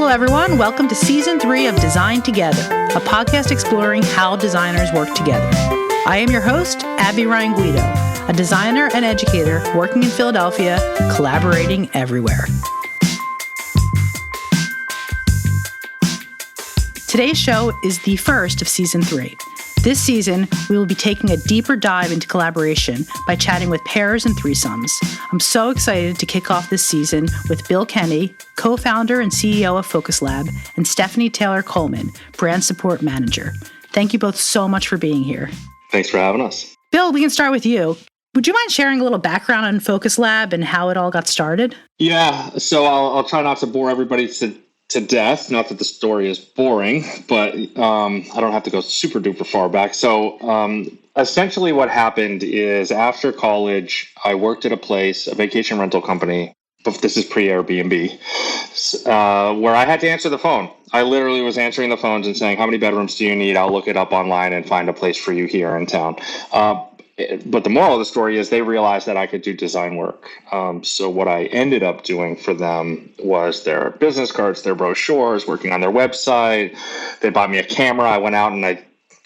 Hello, everyone. Welcome to Season 3 of Design Together, a podcast exploring how designers work together. I am your host, Abby Ryan Guido, a designer and educator working in Philadelphia, collaborating everywhere. Today's show is the first of Season 3. This season, we will be taking a deeper dive into collaboration by chatting with pairs and threesomes. I'm so excited to kick off this season with Bill Kenney, co-founder and CEO of Focus Lab, and Stephanie Taylor-Coleman, brand support manager. Thank you both so much for being here. Thanks for having us. Bill, we can start with you. Would you mind sharing a little background on Focus Lab and how it all got started? Yeah, so I'll try not to bore everybody to death. Not that the story is boring, but I don't have to go super duper far back. So essentially what happened is after college, I worked at a vacation rental company, but this is pre-Airbnb, where I had to answer the phone. I literally was answering the phones and saying, how many bedrooms do you need? I'll look it up online and find a place for you here in town. But the moral of the story is they realized that I could do design work. So what I ended up doing for them was their business cards, their brochures, working on their website. They bought me a camera. I went out and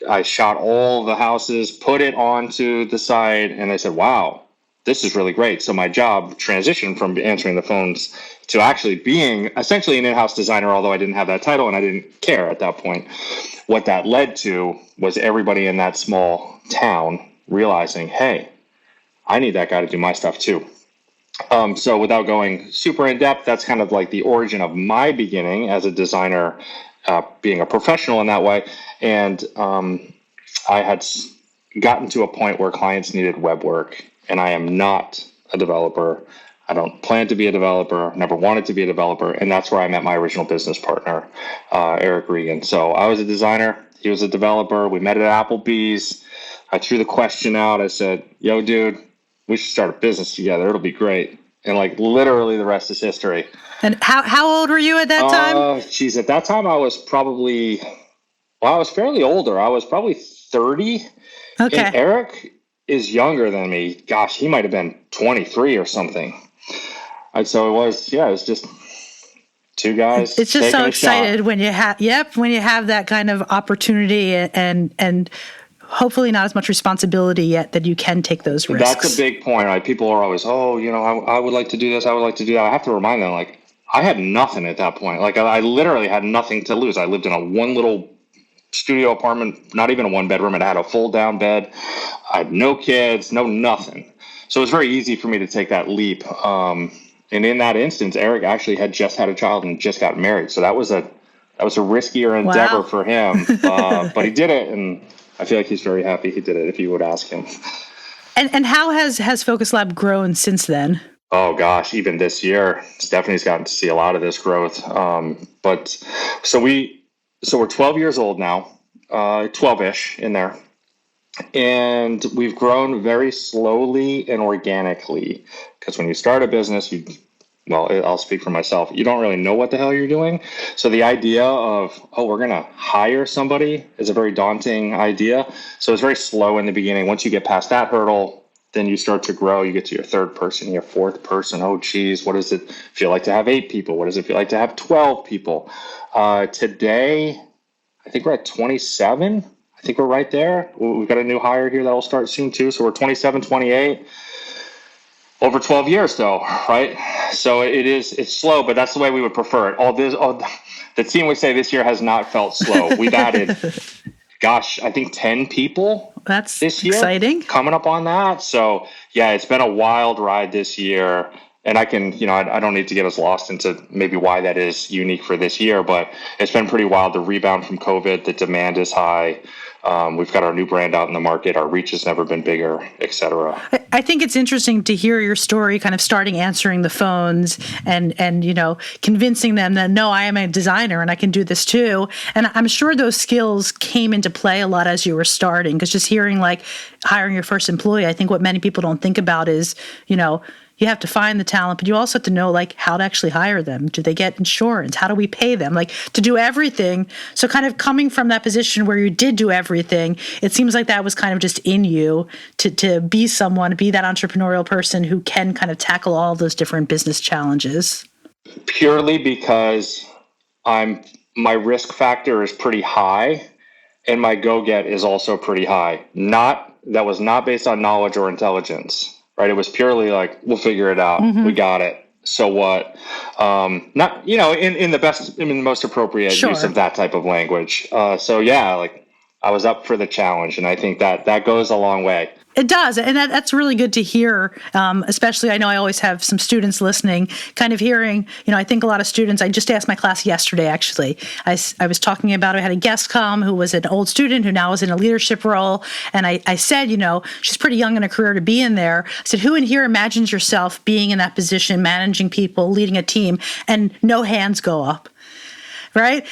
I shot all the houses, put it onto the site, and they said, wow, this is really great. So my job transitioned from answering the phones to actually being essentially an in-house designer, although I didn't have that title and I didn't care at that point. What that led to was everybody in that small town realizing, hey, I need that guy to do my stuff too. So without going super in depth, that's kind of like the origin of my beginning as a designer, being a professional in that way. And I had gotten to a point where clients needed web work, and I am not a developer. I don't plan to be a developer, never wanted to be a developer. And that's where I met my original business partner, Eric Regan. So I was a designer. He was a developer. We met at Applebee's. I threw the question out. I said, yo, dude, we should start a business together. It'll be great. And like literally the rest is history. And how old were you at that time? At that time I was I was fairly older. I was probably 30. Okay. And Eric is younger than me. Gosh, he might have been 23 or something. And so it was just two guys. It's just so excited when you have that kind of opportunity and hopefully not as much responsibility yet that you can take those risks. That's a big point, right? People are always, I would like to do this. I would like to do that. I have to remind them, like, I had nothing at that point. Like, I literally had nothing to lose. I lived in a one little studio apartment, not even a one bedroom. It had a full down bed. I had no kids, no nothing. So it was very easy for me to take that leap. And in that instance, Eric actually had just had a child and just got married. So that was a riskier endeavor for him. But he did it, and I feel like he's very happy he did it, if you would ask him. And how has Focus Lab grown since then? Oh gosh, even this year, Stephanie's gotten to see a lot of this growth. So we're 12 years old now, 12-ish in there. And we've grown very slowly and organically, because when you start a business, I'll speak for myself. You don't really know what the hell you're doing. So the idea of, we're going to hire somebody is a very daunting idea. So it's very slow in the beginning. Once you get past that hurdle, then you start to grow. You get to your third person, your fourth person. Oh, geez, what does it feel like to have 8 people? What does it feel like to have 12 people? Today, I think we're at 27. I think we're right there. We've got a new hire here that will start soon too. So we're 27, 28. Over 12 years, though, right? So it's slow, but that's the way we would prefer it. The team would say this year has not felt slow. We've added, I think 10 people. That's this year, exciting. Coming up on that. So yeah, it's been a wild ride this year. And I don't need to get us lost into maybe why that is unique for this year, but it's been pretty wild. The rebound from COVID, the demand is high. We've got our new brand out in the market. Our reach has never been bigger, et cetera. I think it's interesting to hear your story, kind of starting answering the phones and convincing them that, no, I am a designer and I can do this too. And I'm sure those skills came into play a lot as you were starting, because just hearing like hiring your first employee, I think what many people don't think about is, you have to find the talent, but you also have to know like how to actually hire them. Do they get insurance? How do we pay them? Like to do everything. So kind of coming from that position where you did do everything, it seems like that was kind of just in you to be that entrepreneurial person who can kind of tackle all those different business challenges. Purely because my risk factor is pretty high, and my go get is also pretty high. That was not based on knowledge or intelligence, right? It was purely like, we'll figure it out. We got it. So what? Not, in the most appropriate use of that type of language. So yeah, like I was up for the challenge, and I think that goes a long way. It does. And that's really good to hear, especially I know I always have some students listening, kind of hearing, I think a lot of students, I just asked my class yesterday, actually. I was talking about, I had a guest come who was an old student who now is in a leadership role. And I said, she's pretty young in her career to be in there. I said, who in here imagines yourself being in that position, managing people, leading a team, and no hands go up? Right.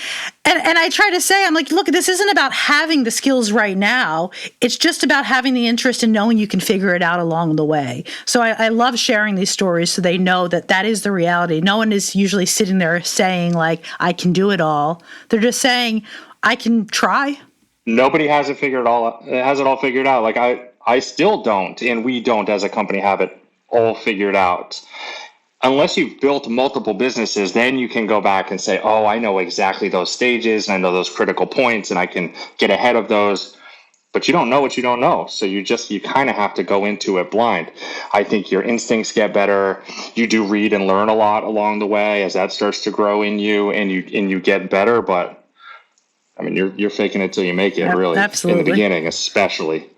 And I try to say, I'm like, look, this isn't about having the skills right now. It's just about having the interest and knowing you can figure it out along the way. So I love sharing these stories so they know that is the reality. No one is usually sitting there saying, like, I can do it all. They're just saying, I can try. Nobody has it all figured out. Like I still don't, and we don't as a company have it all figured out. Unless you've built multiple businesses, then you can go back and say, oh, I know exactly those stages, and I know those critical points, and I can get ahead of those. But you don't know what you don't know. So you kind of have to go into it blind. I think your instincts get better. You do read and learn a lot along the way as that starts to grow in you, and you get better. But I mean, you're faking it till you make it, really. Absolutely. In the beginning, especially.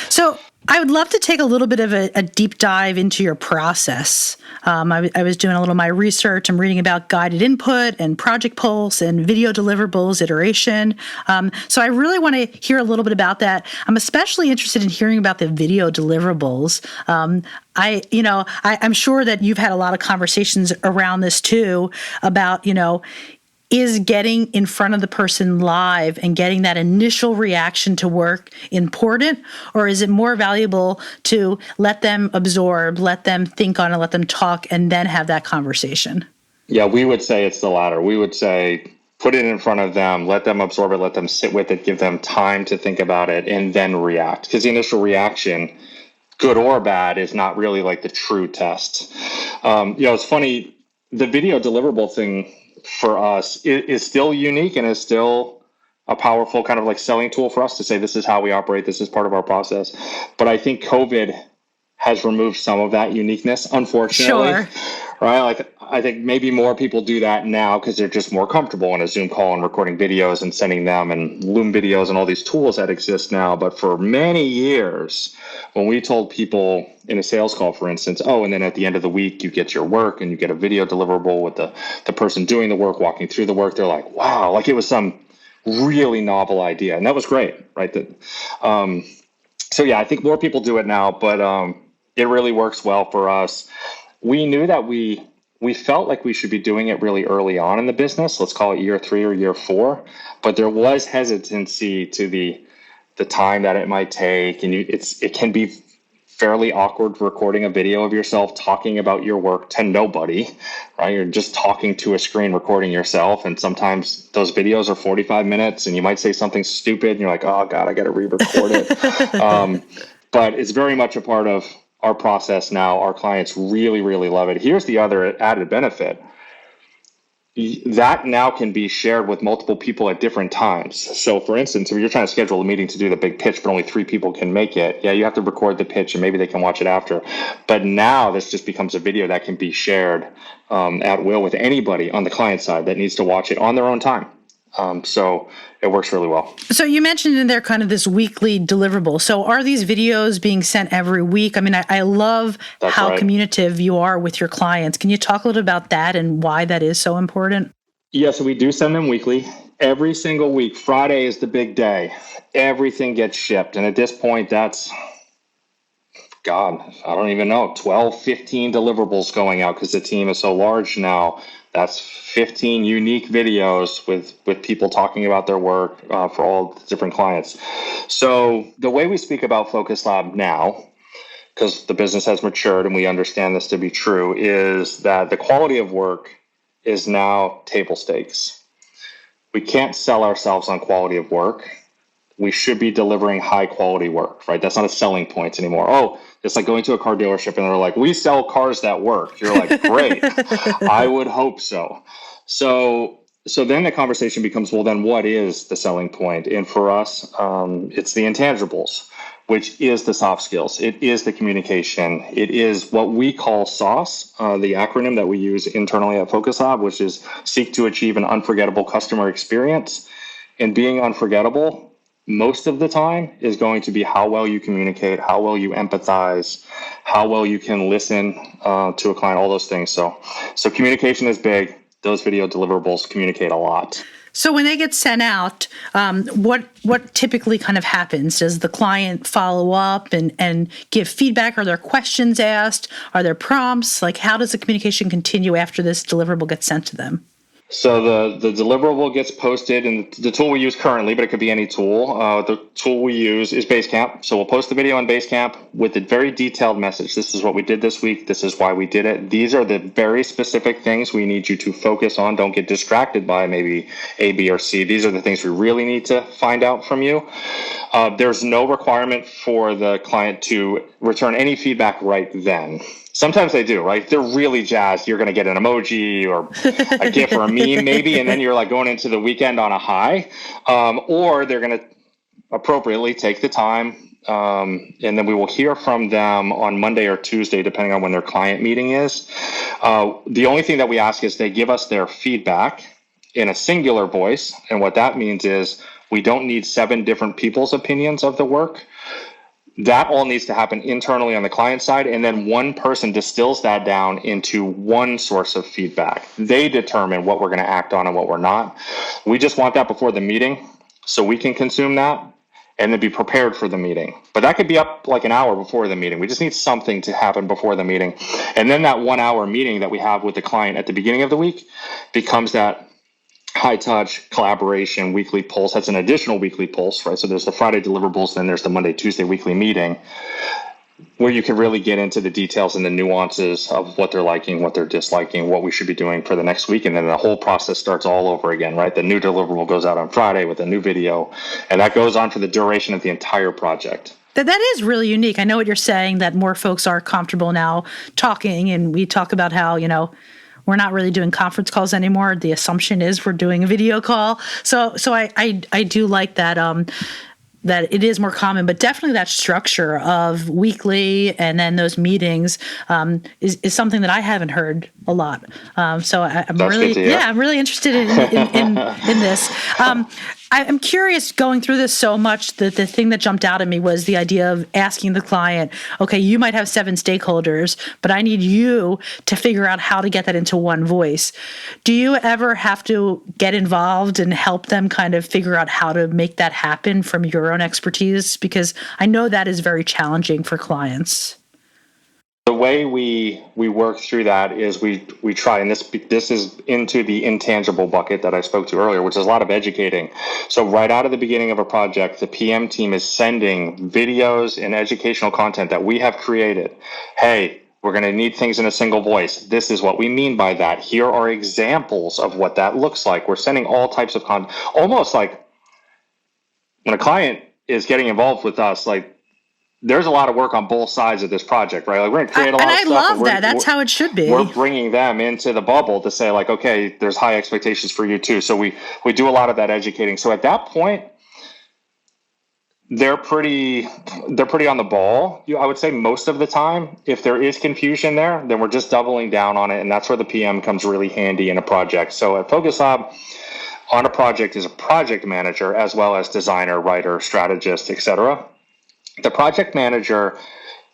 So I would love to take a little bit of a deep dive into your process. I was doing a little of my research. I'm reading about guided input and project pulse and video deliverables iteration. So I really want to hear a little bit about that. I'm especially interested in hearing about the video deliverables. I'm sure that you've had a lot of conversations around this too about, is getting in front of the person live and getting that initial reaction to work important, or is it more valuable to let them absorb, let them think on it, let them talk, and then have that conversation? Yeah, we would say it's the latter. We would say put it in front of them, let them absorb it, let them sit with it, give them time to think about it, and then react. Because the initial reaction, good or bad, is not really like the true test. It's funny, the video deliverable thing for us is still unique and is still a powerful kind of like selling tool for us to say, this is how we operate. This is part of our process. But I think COVID has removed some of that uniqueness, unfortunately. Sure. Right? Like, I think maybe more people do that now because they're just more comfortable in a Zoom call and recording videos and sending them, and Loom videos and all these tools that exist now. But for many years, when we told people in a sales call, for instance, and then at the end of the week, you get your work and you get a video deliverable with the person doing the work, walking through the work, they're like, wow, like it was some really novel idea. And that was great, right? So yeah, I think more people do it now, but it really works well for us. We knew that we felt like we should be doing it really early on in the business. Let's call it year 3 or year 4, but there was hesitancy to the time that it might take, and it can be fairly awkward recording a video of yourself talking about your work to nobody, right? You're just talking to a screen, recording yourself, and sometimes those videos are 45 minutes, and you might say something stupid, and you're like, oh God, I got to re-record it. But it's very much a part of our process now. Our clients really, really love it. Here's the other added benefit. That now can be shared with multiple people at different times. So for instance, if you're trying to schedule a meeting to do the big pitch, but only 3 people can make it, you have to record the pitch and maybe they can watch it after. But now this just becomes a video that can be shared at will with anybody on the client side that needs to watch it on their own time. So it works really well. So you mentioned in there kind of this weekly deliverable. So are these videos being sent every week? I mean, I love how communicative you are with your clients. Can you talk a little about that and why that is so important? Yeah, so we do send them weekly. Every single week, Friday is the big day. Everything gets shipped. And at this point, that's, God, I don't even know, 12, 15 deliverables going out because the team is so large now. That's 15 unique videos with people talking about their work for all different clients. So the way we speak about Focus Lab now, because the business has matured and we understand this to be true, is that the quality of work is now table stakes. We can't sell ourselves on quality of work. We should be delivering high quality work, right? That's not a selling point anymore. Oh, it's like going to a car dealership and they're like, we sell cars that work. You're like, great. I would hope so. So So then the conversation becomes, well, then what is the selling point? And for us, it's the intangibles, which is the soft skills. It is the communication. It is what we call SOS, the acronym that we use internally at Focus Lab, which is seek to achieve an unforgettable customer experience. And being unforgettable most of the time is going to be how well you communicate, how well you empathize, how well you can listen to a client, all those things. So communication is big. Those video deliverables communicate a lot. So when they get sent out, what typically kind of happens? Does the client follow up and give feedback? Are there questions asked? Are there prompts? Like, how does the communication continue after this deliverable gets sent to them? So the deliverable gets posted, and the tool we use currently, but it could be any tool. The tool we use is Basecamp. So we'll post the video on Basecamp with a very detailed message. This is what we did this week. This is why we did it. These are the very specific things we need you to focus on. Don't get distracted by maybe A, B, or C. These are the things we really need to find out from you. There's no requirement for the client to return any feedback right then. Sometimes they do, right? They're really jazzed. You're going to get an emoji or a GIF or a meme maybe, and then you're like going into the weekend on a high. Or they're going to appropriately take the time, and then we will hear from them on Monday or Tuesday, depending on when their client meeting is. The only thing that we ask is they give us their feedback in a singular voice, and what that means is we don't need 7 different people's opinions of the work. That all needs to happen internally on the client side, and then one person distills that down into one source of feedback. They determine what we're going to act on and what we're not. We just want that before the meeting so we can consume that and then be prepared for the meeting. But that could be up like an hour before the meeting. We just need something to happen before the meeting. And then that 1 hour meeting that we have with the client at the beginning of the week becomes that high touch collaboration weekly pulse. That's an additional weekly pulse, right? So there's the Friday deliverables, then there's the Monday, Tuesday weekly meeting where you can really get into the details and the nuances of what they're liking, what they're disliking, what we should be doing for the next week. And then the whole process starts all over again, right? The new deliverable goes out on Friday with a new video, and that goes on for the duration of the entire project. That is really unique. I know what you're saying, that more folks are comfortable now talking, and we talk about how, we're not really doing conference calls anymore. The assumption is we're doing a video call. So I do like that that it is more common, but definitely that structure of weekly and then those meetings is something that I haven't heard a lot. So I'm really interested in this. I'm curious, going through this so much, that the thing that jumped out at me was the idea of asking the client, okay, you might have 7 stakeholders, but I need you to figure out how to get that into one voice. Do you ever have to get involved and help them kind of figure out how to make that happen from your own expertise? Because I know that is very challenging for clients. The way we work through that is we try, and this is into the intangible bucket that I spoke to earlier, which is a lot of educating. So right out of the beginning of a project, the PM team is sending videos and educational content that we have created. Hey, we're going to need things in a single voice. This is what we mean by that. Here are examples of what that looks like. We're sending all types of content, almost like when a client is getting involved with us, like, there's a lot of work on both sides of this project, right? Like, we're going to create a lot of stuff. And I love that. That's how it should be. We're bringing them into the bubble to say, like, okay, there's high expectations for you too. So we do a lot of that educating. So at that point, they're pretty on the ball. I would say most of the time. If there is confusion there, then we're just doubling down on it, and that's where the PM comes really handy in a project. So at Focus Lab, on a project is a project manager as well as designer, writer, strategist, etc. The project manager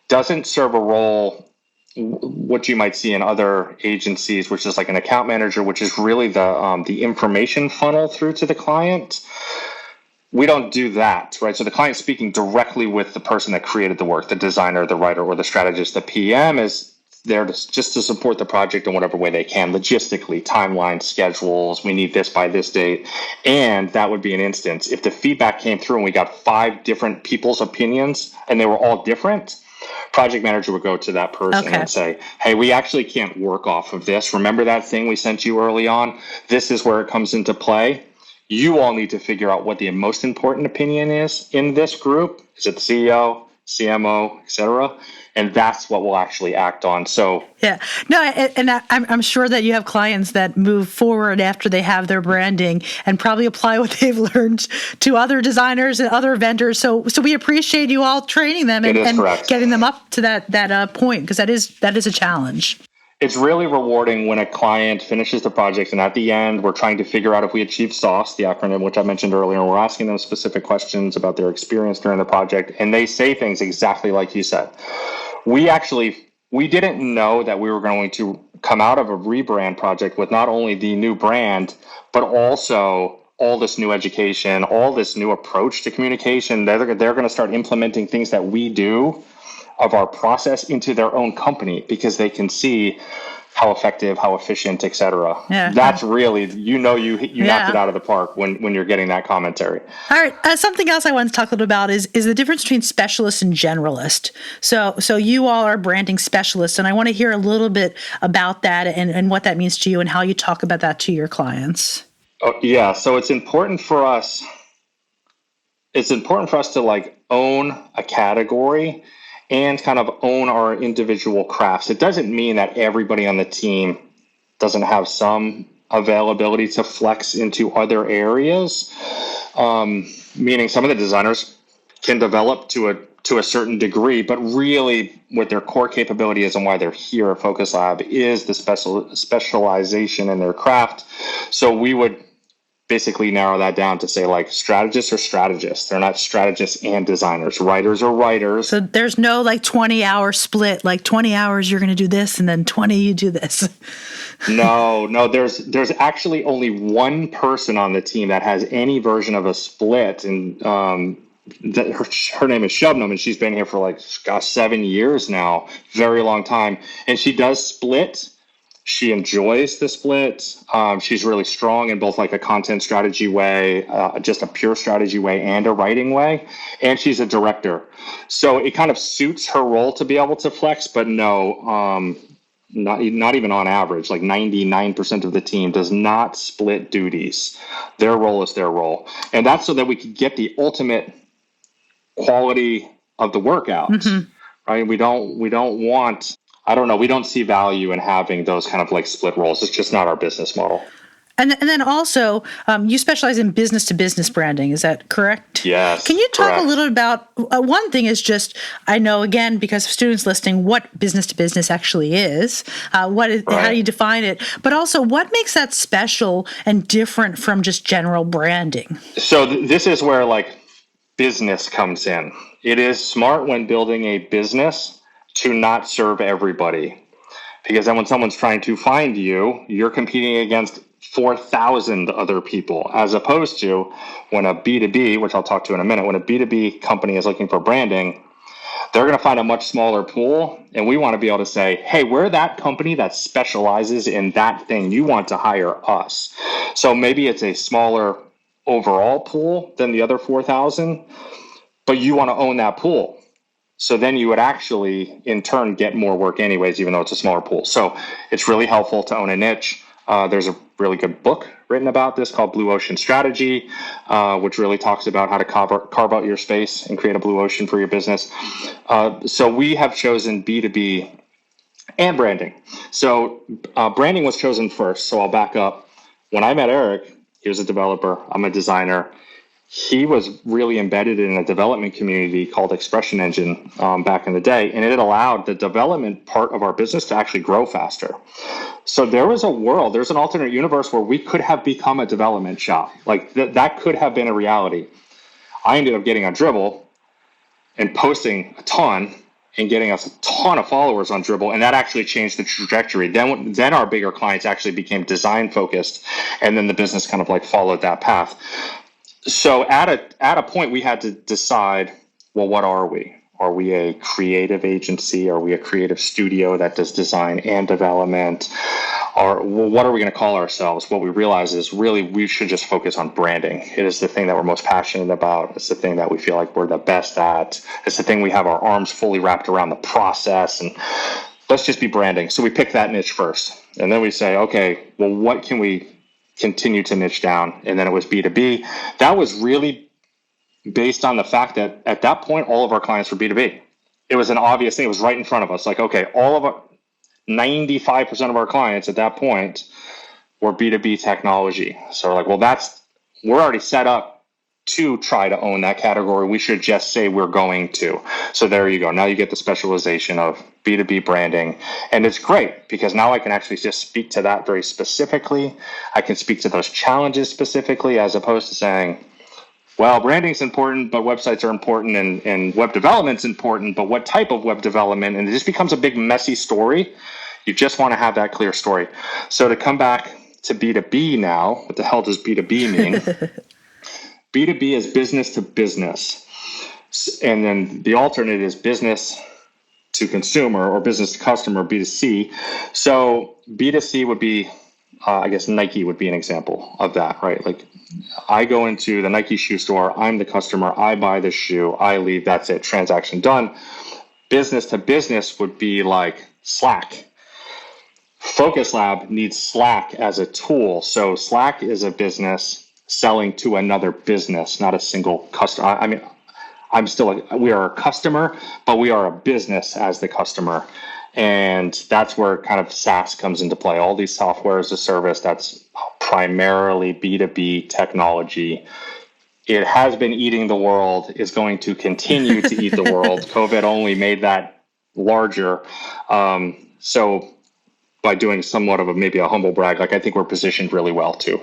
doesn't serve a role, what you might see in other agencies, which is like an account manager, which is really the information funnel through to the client. We don't do that, right? So the client's speaking directly with the person that created the work, the designer, the writer, or the strategist. The PM is there just to support the project in whatever way they can, logistically, timeline, schedules, we need this by this date. And that would be an instance. If the feedback came through and we got 5 different people's opinions and they were all different, project manager would go to that person and say, hey, we actually can't work off of this. Remember that thing we sent you early on? This is where it comes into play. You all need to figure out what the most important opinion is in this group. Is it the CEO? CMO, et cetera. And that's what we'll actually act on. So yeah, no, and I'm sure that you have clients that move forward after they have their branding and probably apply what they've learned to other designers and other vendors. So we appreciate you all training them and getting them up to that point, because that is a challenge. It's really rewarding when a client finishes the project, and at the end, we're trying to figure out if we achieved SOS, the acronym, which I mentioned earlier, and we're asking them specific questions about their experience during the project, and they say things exactly like you said. We didn't know that we were going to come out of a rebrand project with not only the new brand, but also all this new education, all this new approach to communication. They're going to start implementing things that we do of our process into their own company, because they can see how effective, how efficient, et cetera. Yeah. That's really, you knocked it out of the park when you're getting that commentary. All right. Something else I want to talk a little about is the difference between specialist and generalist. So you all are branding specialists, and I want to hear a little bit about that and what that means to you and how you talk about that to your clients. Oh, yeah. So it's important for us to like own a category and kind of own our individual crafts. It doesn't mean that everybody on the team doesn't have some availability to flex into other areas, meaning some of the designers can develop to a certain degree, but really what their core capability is and why they're here at Focus Lab is the specialization in their craft. So we would basically narrow that down to say like strategists are strategists. They're not strategists and designers. Writers are writers. So there's no like 20-hour split, like 20 hours you're going to do this and then 20 you do this. No, there's actually only one person on the team that has any version of a split, and her name is Shubnam, and she's been here for 7 years now, very long time, and she does split. She enjoys the split. She's really strong in both like a content strategy way, just a pure strategy way, and a writing way. And she's a director. So it kind of suits her role to be able to flex, but no, not even on average. Like 99% of the team does not split duties. Their role is their role. And that's so that we could get the ultimate quality of the work out, right? We don't want... I don't know. We don't see value in having those kind of like split roles. It's just not our business model. And then also, you specialize in business-to-business branding. Is that correct? Yes. Can you talk a little about, one thing is just, I know, again, because of students listening, what business-to-business actually is, how do you define it, but also what makes that special and different from just general branding? So this is where like business comes in. It is smart when building a business to not serve everybody, because then when someone's trying to find you, you're competing against 4,000 other people, as opposed to when a B2B, which I'll talk to in a minute, when a B2B company is looking for branding, they're going to find a much smaller pool. And we want to be able to say, hey, we're that company that specializes in that thing. You want to hire us. So maybe it's a smaller overall pool than the other 4,000, but you want to own that pool. So then you would actually, in turn, get more work anyways, even though it's a smaller pool. So it's really helpful to own a niche. There's a really good book written about this called Blue Ocean Strategy, which really talks about how to carve out your space and create a blue ocean for your business. So we have chosen B2B and branding. So branding was chosen first. So I'll back up. When I met Eric, he was a developer. I'm a designer. He was really embedded in a development community called Expression Engine back in the day, and it allowed the development part of our business to actually grow faster. So there's an alternate universe where we could have become a development shop. Like that could have been a reality. I ended up getting on Dribbble and posting a ton and getting us a ton of followers on Dribbble, and that actually changed the trajectory. Then our bigger clients actually became design focused, and then the business kind of like followed that path. So at a point, we had to decide, well, what are we? Are we a creative agency? Are we a creative studio that does design and development? Or what are we going to call ourselves? What we realize is really we should just focus on branding. It is the thing that we're most passionate about. It's the thing that we feel like we're the best at. It's the thing we have our arms fully wrapped around the process. And let's just be branding. So we pick that niche first. And then we say, okay, well, what can we continue to niche down? And then it was B2B. That was really based on the fact that at that point, all of our clients were B2B. It was an obvious thing. It was right in front of us. Like, okay, all of our 95% of our clients at that point were B2B technology. So we're like, well, we're already set up to try to own that category. We should just say we're going to. So there you go. Now you get the specialization of B2B branding. And it's great because now I can actually just speak to that very specifically. I can speak to those challenges specifically, as opposed to saying, well, branding's important, but websites are important, and web development's important, but what type of web development? And it just becomes a big messy story. You just want to have that clear story. So to come back to B2B now, what the hell does B2B mean? B2B is business to business. And then the alternate is business to consumer or business to customer, B2C. So B2C would be, I guess Nike would be an example of that, right? Like I go into the Nike shoe store, I'm the customer, I buy the shoe, I leave, that's it, transaction done. Business to business would be like Slack. Focus Lab needs Slack as a tool. So Slack is a business selling to another business, not a single customer. I mean, we are a customer, but we are a business as the customer. And that's where kind of SaaS comes into play. All these software as a service, that's primarily B2B technology. It has been eating the world, is going to continue to eat the world. COVID only made that larger. So by doing somewhat of maybe a humble brag, like I think we're positioned really well too.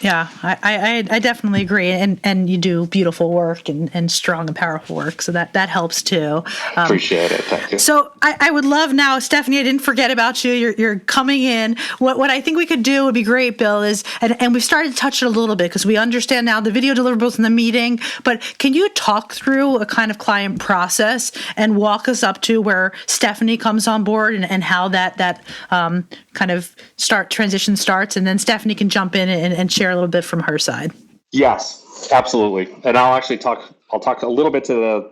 Yeah, I definitely agree, and you do beautiful work and strong and powerful work, so that helps too. Appreciate it, thank you. So I would love now, Stephanie, I didn't forget about you. You're coming in. What I think we could do would be great, Bill, is and we started to touch it a little bit because we understand now the video deliverables in the meeting. But can you talk through a kind of client process and walk us up to where Stephanie comes on board and how that kind of transition starts, and then Stephanie can jump in and share a little bit from her side. Yes, absolutely. And I'll talk a little bit to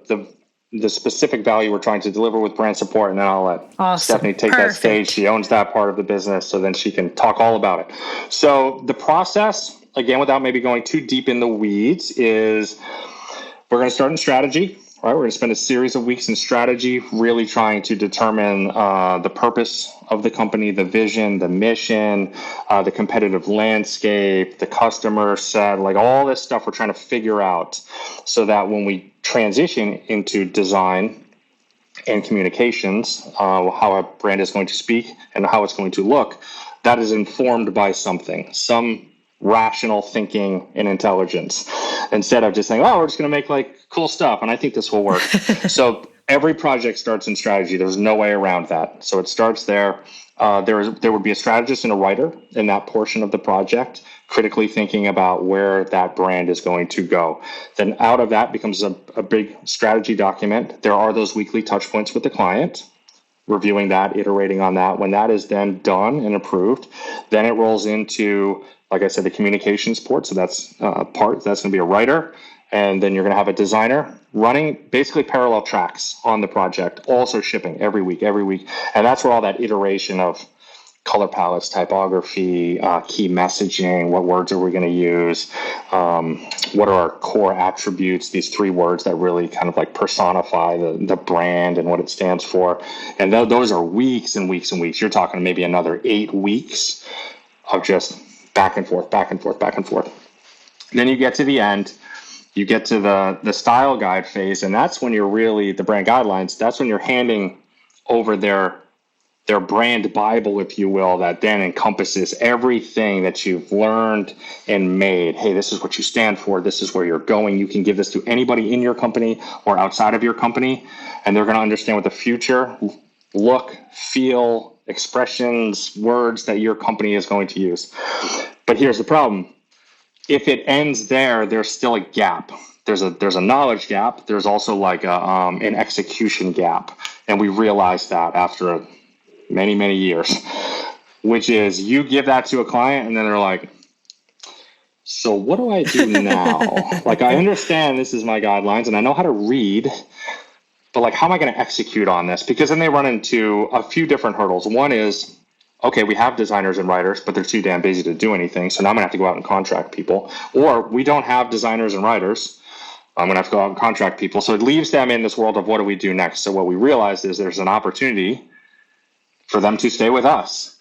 the specific value we're trying to deliver with brand support, and then I'll let Stephanie take that stage. She owns that part of the business, so then she can talk all about it. So the process, again, without maybe going too deep in the weeds, is we're going to start in strategy. Right, we're going to spend a series of weeks in strategy, really trying to determine the purpose of the company, the vision, the mission, the competitive landscape, the customer set, like all this stuff we're trying to figure out so that when we transition into design and communications, how a brand is going to speak and how it's going to look, that is informed by some rational thinking and intelligence, instead of just saying, oh, we're just going to make like cool stuff and I think this will work. So every project starts in strategy. There's no way around that. So it starts there. There would be a strategist and a writer in that portion of the project, critically thinking about where that brand is going to go. Then out of that becomes a big strategy document. There are those weekly touch points with the client, reviewing that, iterating on that. When that is then done and approved, then it rolls into, like I said, the communications part. So that's that's going to be a writer. And then you're going to have a designer running basically parallel tracks on the project, also shipping every week. And that's where all that iteration of color palettes, typography, key messaging, what words are we going to use, what are our core attributes, these 3 words that really kind of like personify the brand and what it stands for. And those are weeks and weeks and weeks. You're talking maybe another 8 weeks of just back and forth. Then you get to the end. You get to the style guide phase, and that's when you're really, the brand guidelines, that's when you're handing over their brand Bible, if you will, that then encompasses everything that you've learned and made. Hey, this is what you stand for. This is where you're going. You can give this to anybody in your company or outside of your company, and they're going to understand what the future look, feel, expressions, words that your company is going to use. But here's the problem. If it ends there, there's still a gap. There's a knowledge gap. There's also like an execution gap. And we realized that after many, many years, which is you give that to a client and then they're like, so what do I do now? Like, I understand this is my guidelines and I know how to read, but like, how am I going to execute on this? Because then they run into a few different hurdles. One is, okay, we have designers and writers, but they're too damn busy to do anything. So now I'm gonna have to go out and contract people. Or we don't have designers and writers, I'm going to have to go out and contract people. So it leaves them in this world of what do we do next? So what we realized is there's an opportunity for them to stay with us.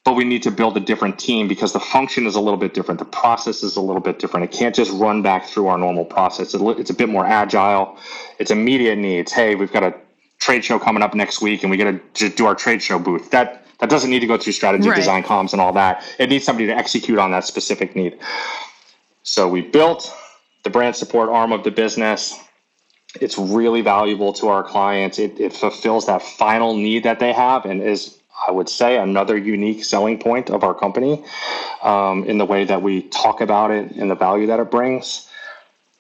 But we need to build a different team because the function is a little bit different. The process is a little bit different. It can't just run back through our normal process. It's a bit more agile. It's immediate needs. Hey, we've got a trade show coming up next week and we got to do our trade show booth. That doesn't need to go through strategy, Right. design, comms, and all that. It needs somebody to execute on that specific need. So we built the brand support arm of the business. It's really valuable to our clients. It fulfills that final need that they have and is, I would say, another unique selling point of our company in the way that we talk about it and the value that it brings.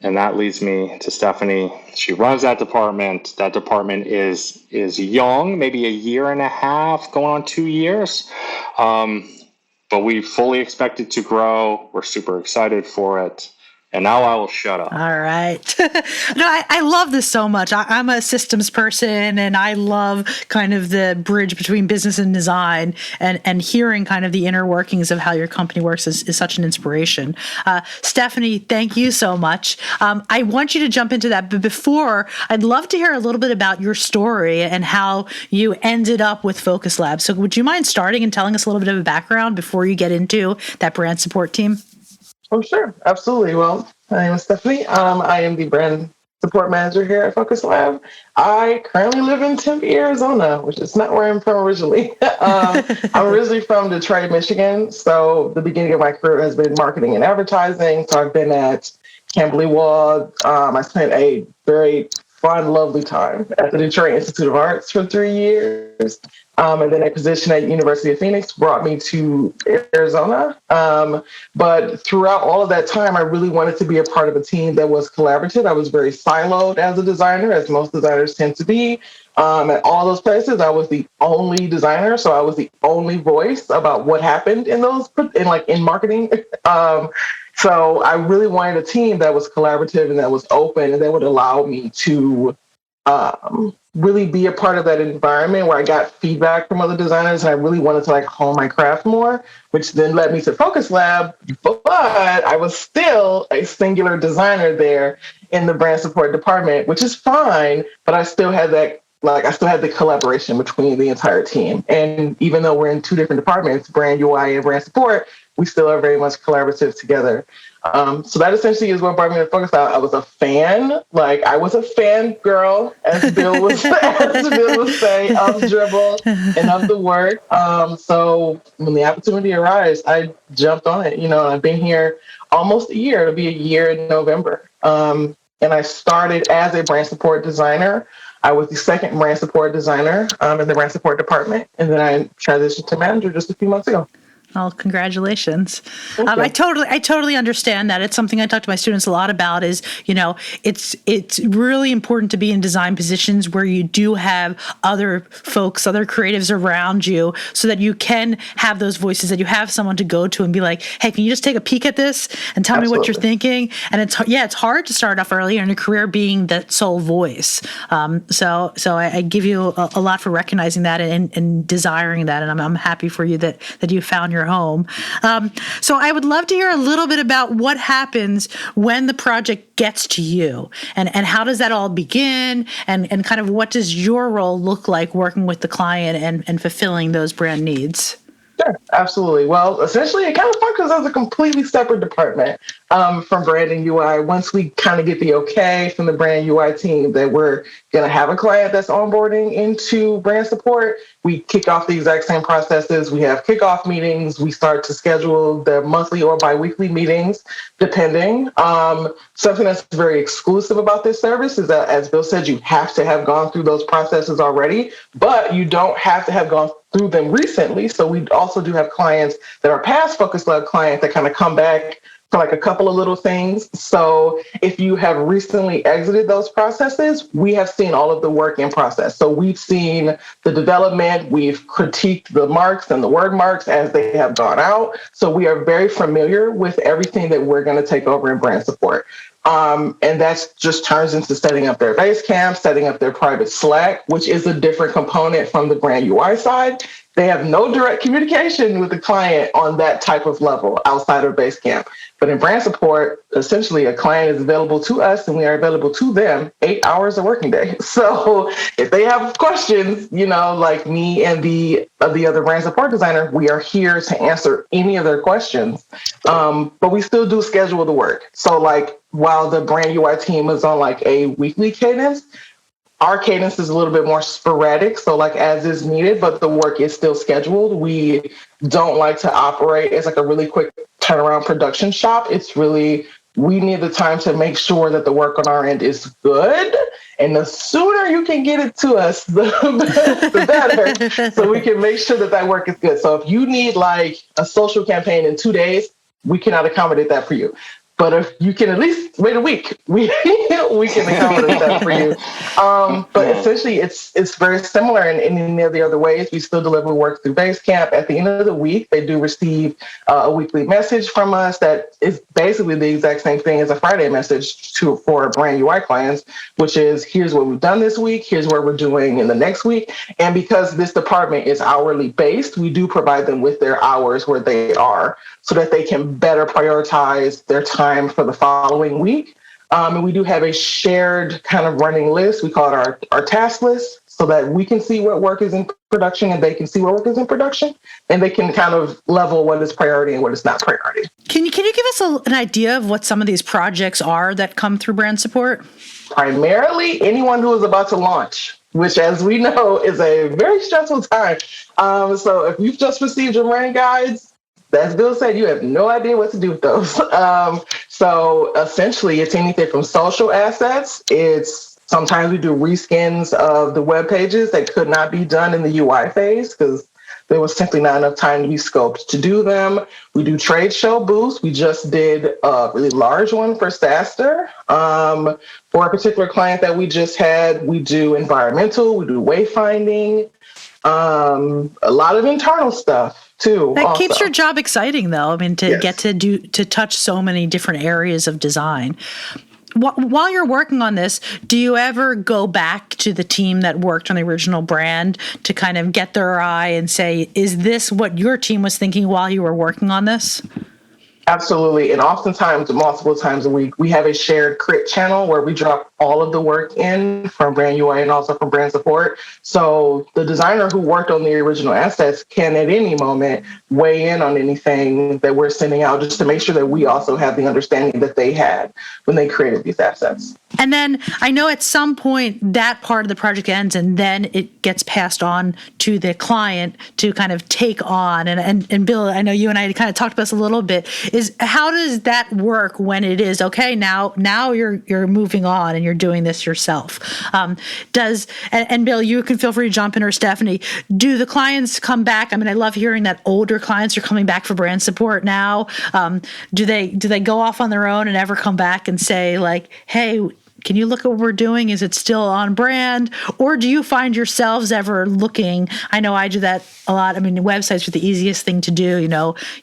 And that leads me to Stephanie. She runs that department. That department is young, maybe a year and a half, going on 2 years. But we fully expect it to grow. We're super excited for it. And now I will shut up. All right. No, I love this so much. I'm a systems person, and I love kind of the bridge between business and design, and hearing kind of the inner workings of how your company works is such an inspiration. Stephanie, thank you so much. I want you to jump into that, but before, I'd love to hear a little bit about your story and how you ended up with Focus Lab. So would you mind starting and telling us a little bit of a background before you get into that brand support team? Oh, sure. Absolutely. Well, my name is Stephanie. I am the brand support manager here at Focus Lab. I currently live in Tempe, Arizona, which is not where I'm from originally. I'm originally from Detroit, Michigan. So the beginning of my career has been marketing and advertising. So I've been at Camberley Wall. I spent a very fun, lovely time at the Detroit Institute of Arts for 3 years. And then a position at University of Phoenix brought me to Arizona. But throughout all of that time, I really wanted to be a part of a team that was collaborative. I was very siloed as a designer, as most designers tend to be. At all those places, I was the only designer, so I was the only voice about what happened in marketing. So I really wanted a team that was collaborative and that was open and that would allow me to really be a part of that environment where I got feedback from other designers, and I really wanted to hone my craft more, which then led me to Focus Lab. But I was still a singular designer there in the brand support department, which is fine, but I still had that. I still had the collaboration between the entire team. And even though we're in two different departments, brand UI and brand support, we still are very much collaborative together. So that essentially is what brought me to Focus Lab. I was a fan, I was a fan girl, as Bill would say, of Dribble and of the work. So when the opportunity arose, I jumped on it. I've been here almost a year. It'll be a year in November. And I started as a brand support designer. I was the second brand support designer in the brand support department, and then I transitioned to manager just a few months ago. Well, congratulations. I totally understand that. It's something I talk to my students a lot about is, it's really important to be in design positions where you do have other folks, other creatives around you so that you can have those voices, that you have someone to go to and be like, hey, can you just take a peek at this and tell me what you're thinking? And it's hard to start off early in a career being that sole voice. So I give you a lot for recognizing that and desiring that. And I'm happy for you that you found your home. So I would love to hear a little bit about what happens when the project gets to you and how does that all begin and kind of what does your role look like working with the client and fulfilling those brand needs? Sure, absolutely. Well, essentially, it kind of functions as a completely separate department from branding UI. Once we kind of get the okay from the brand UI team that we're going to have a client that's onboarding into brand support, we kick off the exact same processes. We have kickoff meetings. We start to schedule the monthly or biweekly meetings, depending. Something that's very exclusive about this service is that, as Bill said, you have to have gone through those processes already, but you don't have to have gone through them recently. So we also do have clients that are past Focus Lab clients that kind of come back for a couple of little things. So if you have recently exited those processes, we have seen all of the work in process. So we've seen the development, we've critiqued the marks and the word marks as they have gone out. So we are very familiar with everything that we're going to take over in brand support. And that just turns into setting up their Basecamp, setting up their private Slack, which is a different component from the brand UI side. They have no direct communication with the client on that type of level outside of Basecamp. But in brand support, essentially a client is available to us and we are available to them 8 hours a working day. So if they have questions, like me and the other brand support designer, we are here to answer any of their questions. But we still do schedule the work. So like while the brand UI team is on like a weekly cadence, our cadence is a little bit more sporadic, so like as is needed, but the work is still scheduled. We don't like to operate as like a really quick turnaround production shop. It's really, we need the time to make sure that the work on our end is good. And the sooner you can get it to us, the better, so we can make sure that that work is good. So if you need like a social campaign in 2 days, we cannot accommodate that for you. But if you can at least wait a week, we can accommodate that for you. But essentially, it's very similar in any of the other ways. We still deliver work through Basecamp. At the end of the week, they do receive a weekly message from us that is basically the exact same thing as a Friday message for brand UI clients, which is here's what we've done this week, here's what we're doing in the next week. And because this department is hourly based, we do provide them with their hours where they are so that they can better prioritize their time for the following week. And we do have a shared kind of running list. We call it our task list so that we can see what work is in production and they can see what work is in production and they can kind of level what is priority and what is not priority. Can you give us an idea of what some of these projects are that come through brand support? Primarily anyone who is about to launch, which as we know is a very stressful time. So if you've just received your brand guides, as Bill said, you have no idea what to do with those. So essentially, it's anything from social assets. It's sometimes we do reskins of the web pages that could not be done in the UI phase because there was simply not enough time to be scoped to do them. We do trade show booths. We just did a really large one for SaaStr. For a particular client that we just had, we do environmental, we do wayfinding, a lot of internal stuff. Too, that keeps your job exciting, though. I mean, to get to touch so many different areas of design. While you're working on this, do you ever go back to the team that worked on the original brand to kind of get their eye and say, is this what your team was thinking while you were working on this? Absolutely. And oftentimes, multiple times a week, we have a shared crit channel where we drop all of the work in from brand UI and also from brand support. So the designer who worked on the original assets can at any moment weigh in on anything that we're sending out just to make sure that we also have the understanding that they had when they created these assets. And then I know at some point that part of the project ends and then it gets passed on to the client to kind of take on. And Bill, I know you and I kind of talked about this a little bit, is how does that work when it is, okay, now you're moving on and you're doing this yourself? And Bill, you can feel free to jump in, or Stephanie, do the clients come back? I mean, I love hearing that older clients are coming back for brand support now. Do they go off on their own and ever come back and say like, hey, can you look at what we're doing? Is it still on brand? Or do you find yourselves ever looking? I know I do that a lot. I mean, websites are the easiest thing to do.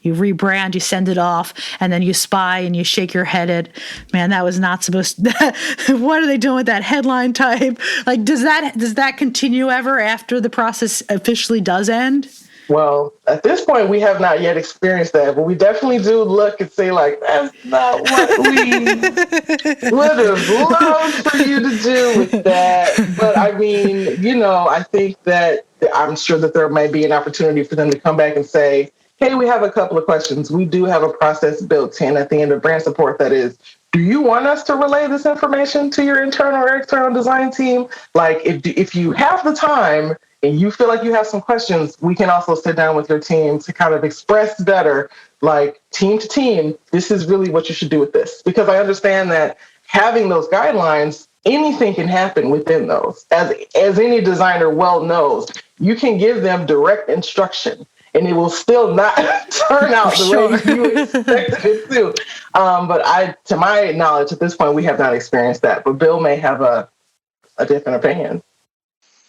You rebrand, you send it off, and then you spy and you shake your head at, man, that was not supposed to, what are they doing with that headline type? Like, does that continue ever after the process officially does end? Well, at this point, we have not yet experienced that, but we definitely do look and say, like, that's not what we would have loved for you to do with that. But I mean, I think that I'm sure that there might be an opportunity for them to come back and say, hey, we have a couple of questions. We do have a process built in at the end of brand support that is, do you want us to relay this information to your internal or external design team? Like, if you have the time and you feel like you have some questions, we can also sit down with your team to kind of express better, like team to team, this is really what you should do with this. Because I understand that having those guidelines, anything can happen within those. As any designer well knows, you can give them direct instruction and it will still not turn out the way you expected it to. But to my knowledge, at this point, we have not experienced that. But Bill may have a different opinion.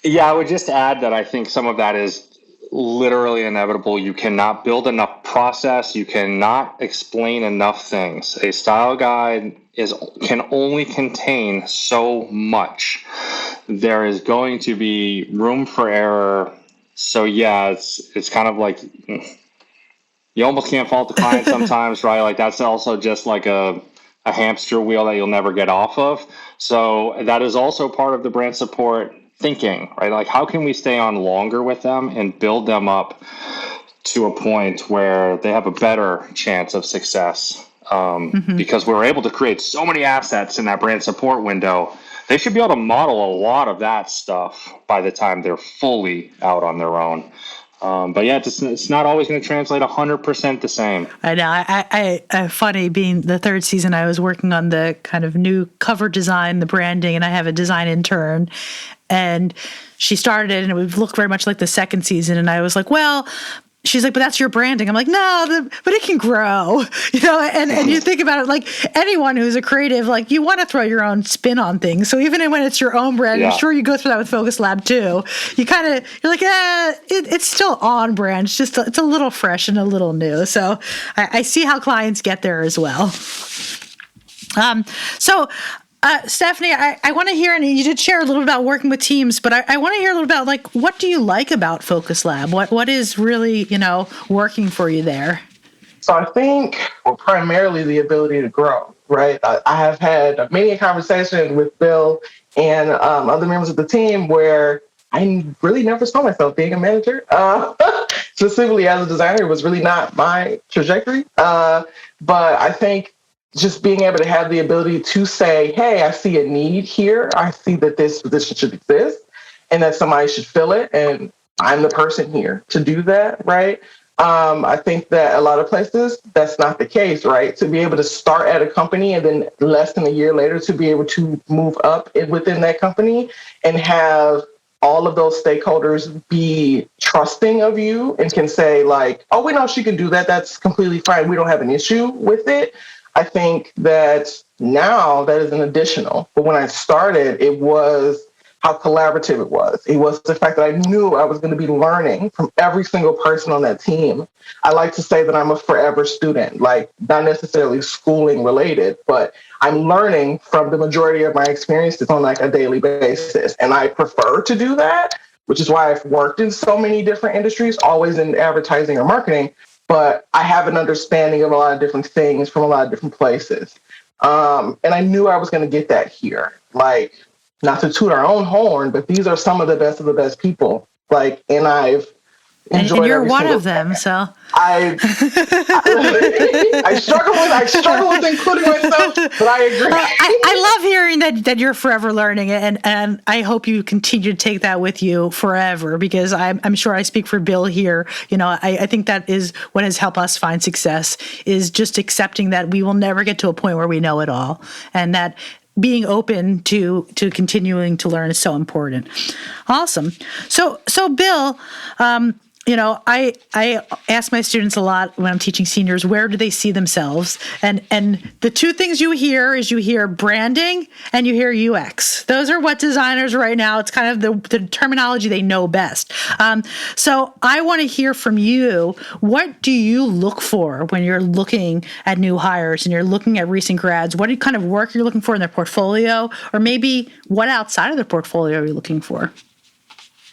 Yeah, I would just add that I think some of that is literally inevitable. You cannot build enough process. You cannot explain enough things. A style guide can only contain so much. There is going to be room for error So yeah, it's kind of like you almost can't fault the client sometimes, right? Like that's also just like a hamster wheel that you'll never get off of. So that is also part of the brand support thinking, right? Like how can we stay on longer with them and build them up to a point where they have a better chance of success? Because we're able to create so many assets in that brand support window. They should be able to model a lot of that stuff by the time they're fully out on their own. But yeah, it's not always going to translate 100% the same. I know. I funny being the third season, I was working on the kind of new cover design, the branding, and I have a design intern, and she started it, and it would look very much like the second season, and I was like, well. She's like, but that's your branding. I'm like, no, but it can grow, and you think about it, like anyone who's a creative, like you want to throw your own spin on things. So even when it's your own brand, I'm sure you go through that with Focus Lab too. You're like, it's still on brand. It's a little fresh and a little new. So I see how clients get there as well. Stephanie, I want to hear, and you did share a little about working with teams, but I want to hear a little about, like, what do you like about Focus Lab? What is really, working for you there? So I think, primarily the ability to grow, right? I have had many conversations with Bill and other members of the team where I really never saw myself being a manager. Specifically as a designer, it was really not my trajectory. But I think just being able to have the ability to say, hey, I see a need here. I see that this position should exist and that somebody should fill it. And I'm the person here to do that, right? I think that a lot of places, that's not the case, right? To be able to start at a company and then less than a year later to be able to move up within that company and have all of those stakeholders be trusting of you and can say like, oh, we know she can do that. That's completely fine. We don't have an issue with it. I think that now that is an additional. But when I started, it was how collaborative it was. It was the fact that I knew I was going to be learning from every single person on that team. I like to say that I'm a forever student, like not necessarily schooling related, but I'm learning from the majority of my experiences on like a daily basis. And I prefer to do that, which is why I've worked in so many different industries, always in advertising or marketing. But I have an understanding of a lot of different things from a lot of different places. And I knew I was going to get that here. Like, not to toot our own horn, but these are some of the best people. Like, and I've enjoyed and you're one of second. them, so I struggle with including myself, but I agree. I love hearing that you're forever learning, and I hope you continue to take that with you forever, because I'm sure I speak for Bill here. I think that is what has helped us find success, is just accepting that we will never get to a point where we know it all, and that being open to continuing to learn is so important. Awesome. So Bill, I ask my students a lot when I'm teaching seniors, where do they see themselves? And the two things you hear branding and you hear UX. Those are what designers right now, it's kind of the terminology they know best. So I want to hear from you. What do you look for when you're looking at new hires and you're looking at recent grads? What kind of work you're looking for in their portfolio, or maybe what outside of their portfolio are you looking for?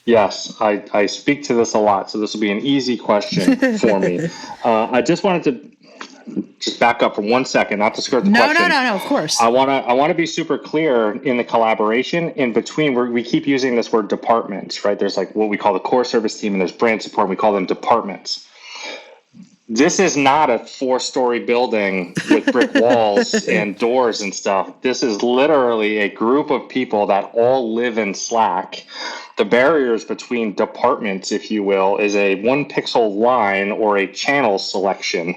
Yes, I speak to this a lot, so this will be an easy question for me. I just wanted to just back up for 1 second, not to skirt the question. No, of course. I want to be super clear in the collaboration in between. We keep using this word departments, right? There's like what we call the core service team, and there's brand support. And we call them departments. This is not a 4-story building with brick walls and doors and stuff. This is literally a group of people that all live in Slack. The barriers between departments, if you will, is a 1-pixel line or a channel selection,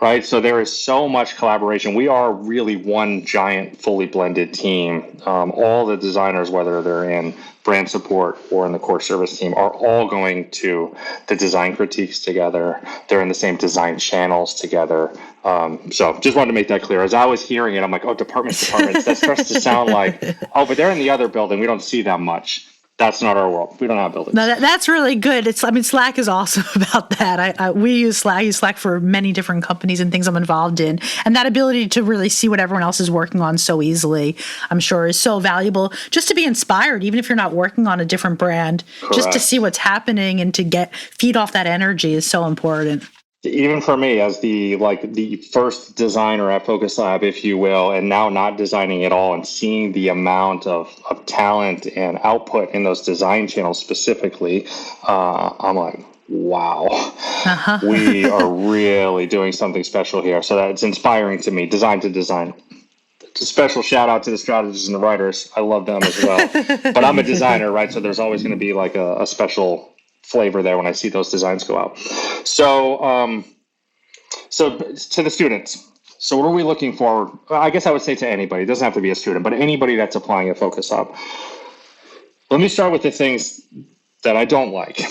right? So there is so much collaboration. We are really one giant, fully blended team. All the designers, whether they're in brand support or in the core service team, are all going to the design critiques together. They're in the same design channels together. So just wanted to make that clear. As I was hearing it, I'm like, oh, departments. That starts to sound like, oh, but they're in the other building. We don't see them much. That's not our world. We don't have buildings. No, that's really good. Slack is awesome about that. We use Slack. I use Slack for many different companies and things I'm involved in. And that ability to really see what everyone else is working on so easily, I'm sure, is so valuable just to be inspired, even if you're not working on a different brand. Correct. Just to see what's happening and to feed off that energy is so important. Even for me, as the first designer at Focus Lab, if you will, and now not designing at all, and seeing the amount of talent and output in those design channels specifically, I'm like, wow, we are really doing something special here. So that's inspiring to me. Design to design. It's a special shout out to the strategists and the writers. I love them as well. But I'm a designer, right? So there's always going to be like a special flavor there when I see those designs go out. So to the students. So what are we looking for? I guess I would say to anybody. It doesn't have to be a student, but anybody that's applying at Focus Hub. Let me start with the things that I don't like.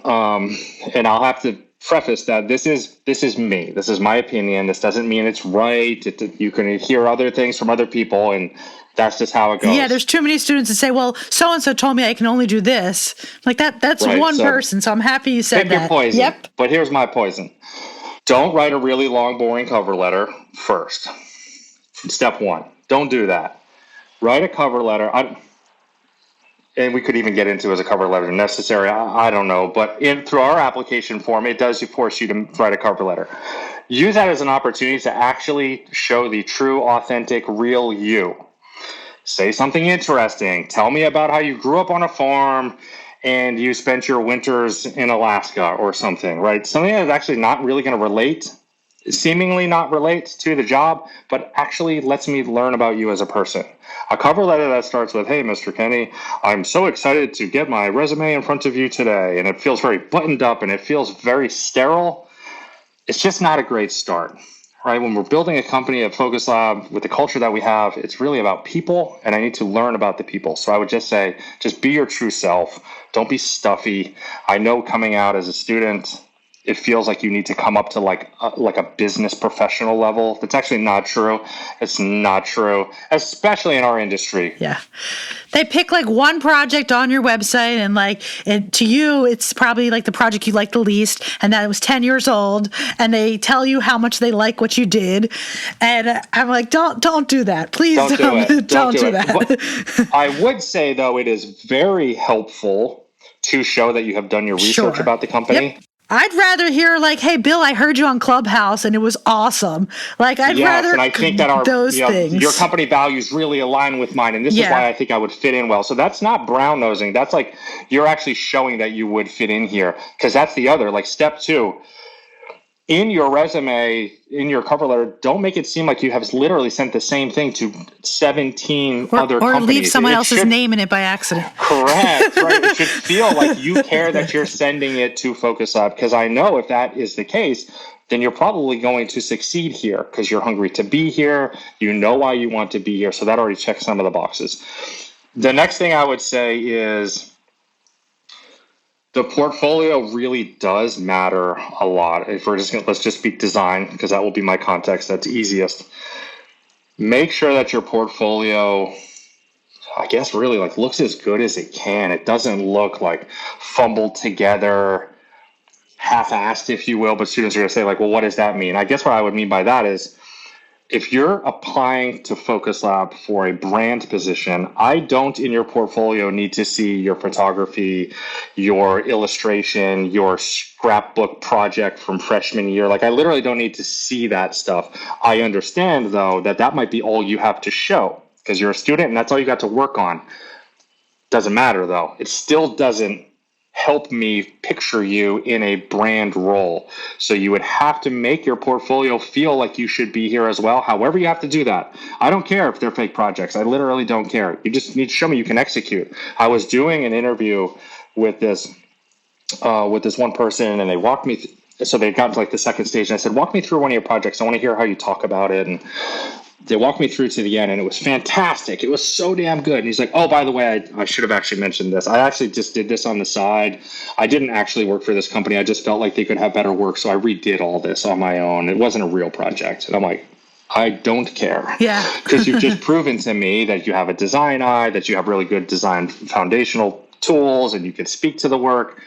And I'll have to preface that this is me. This is my opinion. This doesn't mean it's right. You can hear other things from other people, and that's just how it goes. Yeah, there's too many students that say, well, so-and-so told me I can only do this. Like that's right, one person, so I'm happy you said pick that. Your poison. Yep. But here's my poison. Don't write a really long, boring cover letter first. Step one. Don't do that. Write a cover letter. And we could even get into as a cover letter necessary. I don't know. But through our application form, it does force you to write a cover letter. Use that as an opportunity to actually show the true, authentic, real you. Say something interesting. Tell me about how you grew up on a farm and you spent your winters in Alaska or something, right? Something that's actually not really going to seemingly not relate to the job, but actually lets me learn about you as a person. A cover letter that starts with, hey, Mr. Kenney, I'm so excited to get my resume in front of you today. And it feels very buttoned up and it feels very sterile. It's just not a great start. Right? When we're building a company at Focus Lab with the culture that we have, it's really about people, and I need to learn about the people. So I would just say, just be your true self. Don't be stuffy. I know coming out as a student, it feels like you need to come up to like a business professional level. That's actually not true. It's not true, especially in our industry. Yeah. They pick like one project on your website and to you, it's probably like the project you like the least, and that it was 10 years old, and they tell you how much they like what you did. And I'm like, don't do that. Please don't do that. I would say, though, it is very helpful to show that you have done your research about the company. Yep. I'd rather hear like, hey, Bill, I heard you on Clubhouse and it was awesome. Like, I'd rather and I think that those things. Your company values really align with mine. And this is why I think I would fit in well. So that's not brown nosing. That's like, you're actually showing that you would fit in here. Because that's the other, like step two. In your resume, in your cover letter, don't make it seem like you have literally sent the same thing to 17 other companies. Or leave someone else's name in it by accident. Correct, right? It should feel like you care that you're sending it to Focus Lab, because I know if that is the case, then you're probably going to succeed here because you're hungry to be here. You know why you want to be here. So that already checks some of the boxes. The next thing I would say is, the portfolio really does matter a lot. If we're let's just speak design, because that will be my context. That's easiest. Make sure that your portfolio, I guess, really looks as good as it can. It doesn't look like fumbled together, half-assed, if you will. But students are going to say, well, what does that mean? I guess what I would mean by that is, if you're applying to Focus Lab for a brand position, I don't in your portfolio need to see your photography, your illustration, your scrapbook project from freshman year. I literally don't need to see that stuff. I understand, though, that might be all you have to show because you're a student and that's all you got to work on. Doesn't matter, though. It still doesn't help me picture you in a brand role. So you would have to make your portfolio feel like you should be here as well. However you have to do that. I don't care if they're fake projects. I literally don't care. You just need to show me you can execute. I was doing an interview with this one person, and they walked me so they got to the second stage, and I said, walk me through one of your projects. I want to hear how you talk about it. And they walked me through to the end, and it was fantastic. It was so damn good. And he's like, oh, by the way, I should have actually mentioned this. I actually just did this on the side. I didn't actually work for this company. I just felt like they could have better work, so I redid all this on my own. It wasn't a real project. And I'm like, I don't care. Yeah. Because you've just proven to me that you have a design eye, that you have really good design foundational tools and you can speak to the work.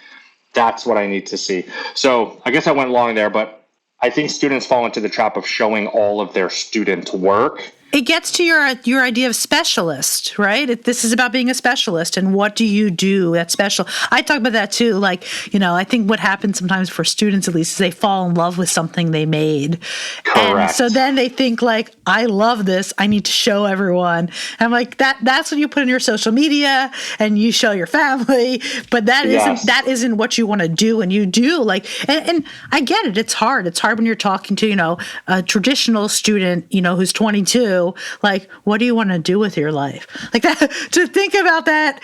That's what I need to see. So I guess I went long there, but I think students fall into the trap of showing all of their student work. It gets to your idea of specialist, right? This is about being a specialist, and what do you do that's special? I talk about that too. Like, I think what happens sometimes for students, at least, is they fall in love with something they made. Correct. And so then they think like, I love this. I need to show everyone. And I'm like, that's what you put in your social media and you show your family, but that isn't what you want to do. And you do like, and I get it. It's hard. It's hard when you're talking to, a traditional student, who's 22. Like, what do you want to do with your life? Like that, to think about that.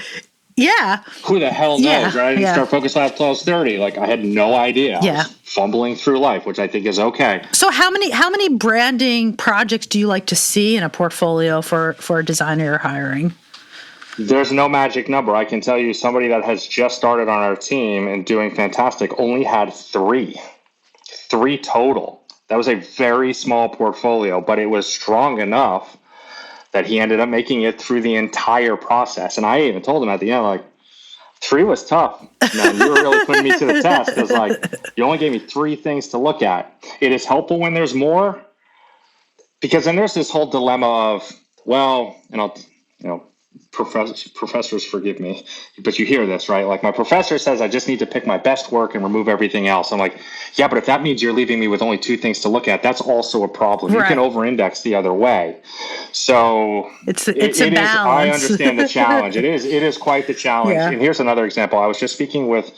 Yeah. Who the hell knows, right? I didn't start Focus Lab till I was 30. Like, I had no idea. I was fumbling through life, which I think is okay. So how many branding projects do you like to see in a portfolio for a designer you're hiring? There's no magic number. I can tell you somebody that has just started on our team and doing fantastic only had three total. That was a very small portfolio, but it was strong enough that he ended up making it through the entire process. And I even told him at the end, like, 3 was tough. Man, you were really putting me to the test because, like, you only gave me 3 things to look at. It is helpful when there's more, because then there's this whole dilemma of, well, and I'll, professors forgive me, but you hear this, right? Like, my professor says I just need to pick my best work and remove everything else. I'm like, yeah, but if that means you're leaving me with only 2 things to look at, that's also a problem. Right. You can over-index the other way. So it's a balance. I understand the challenge. It is quite the challenge. Yeah. And here's another example. I was just speaking with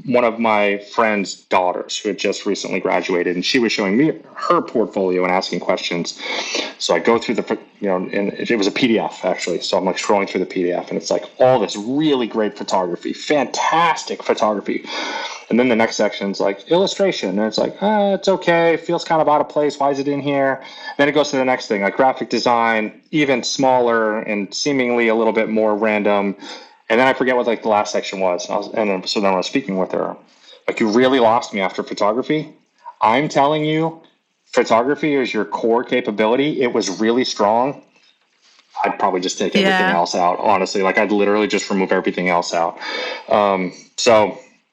one of my friend's daughters who had just recently graduated, and she was showing me her portfolio and asking questions. So I go through and it was a PDF actually. So I'm like scrolling through the PDF, and it's like all this really great photography, fantastic photography. And then the next section's like illustration, and it's like, it's okay, feels kind of out of place. Why is it in here? Then it goes to the next thing, like graphic design, even smaller and seemingly a little bit more random. And then I forget what like the last section was. So then I was speaking with her, like, you really lost me after photography. I'm telling you, photography is your core capability. It was really strong. I'd probably just take everything else out, honestly. Like, I'd literally just remove everything else out.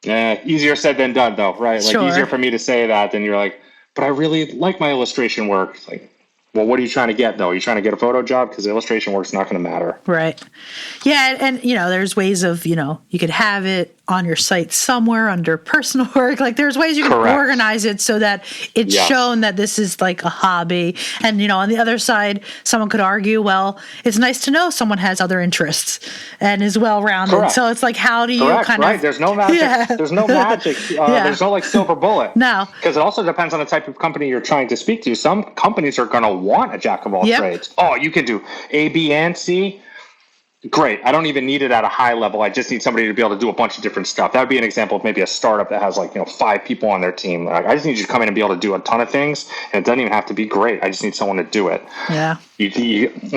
Easier said than done, though, right? Like, easier for me to say that than you're like, but I really like my illustration work. Like, well, what are you trying to get, though? Are you trying to get a photo job? Because illustration work's not going to matter. Right. Yeah, and, there's ways of, you could have it on your site somewhere under personal work. Like, there's ways you can organize it so that it's shown that this is like a hobby. And, on the other side, someone could argue, well, it's nice to know someone has other interests and is well-rounded. So it's like, how do you kind of... There's no magic. Yeah. There's no magic. There's no, like, silver bullet. No. Because it also depends on the type of company you're trying to speak to. Some companies are going to want a jack of all trades. Oh, you can do A, B, and C. Great. I don't even need it at a high level. I just need somebody to be able to do a bunch of different stuff. That would be an example of maybe a startup that has 5 people on their team. Like, I just need you to come in and be able to do a ton of things, and it doesn't even have to be great. I just need someone to do it. Yeah.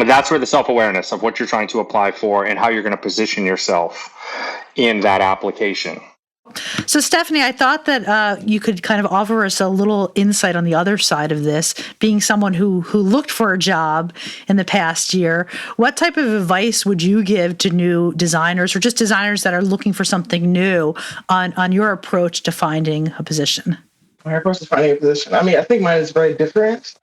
That's where the self-awareness of what you're trying to apply for and how you're going to position yourself in that application. So, Stephanie, I thought that you could kind of offer us a little insight on the other side of this, being someone who looked for a job in the past year. What type of advice would you give to new designers or just designers that are looking for something new on your approach to finding a position? My approach to finding a position. I mean, I think mine is very different.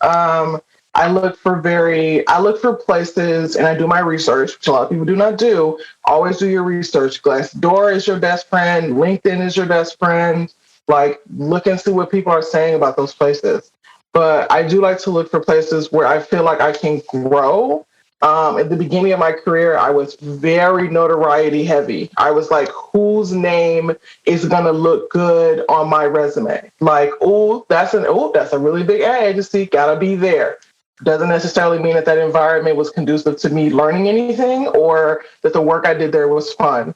I look for places and I do my research, which a lot of people do not do. Always do your research. Glassdoor is your best friend. LinkedIn is your best friend. Like, look and see what people are saying about those places. But I do like to look for places where I feel like I can grow. At the beginning of my career, I was very notoriety heavy. I was like, whose name is going to look good on my resume? Like, that's a really big ad agency. Gotta be there. Doesn't necessarily mean that environment was conducive to me learning anything or that the work I did there was fun.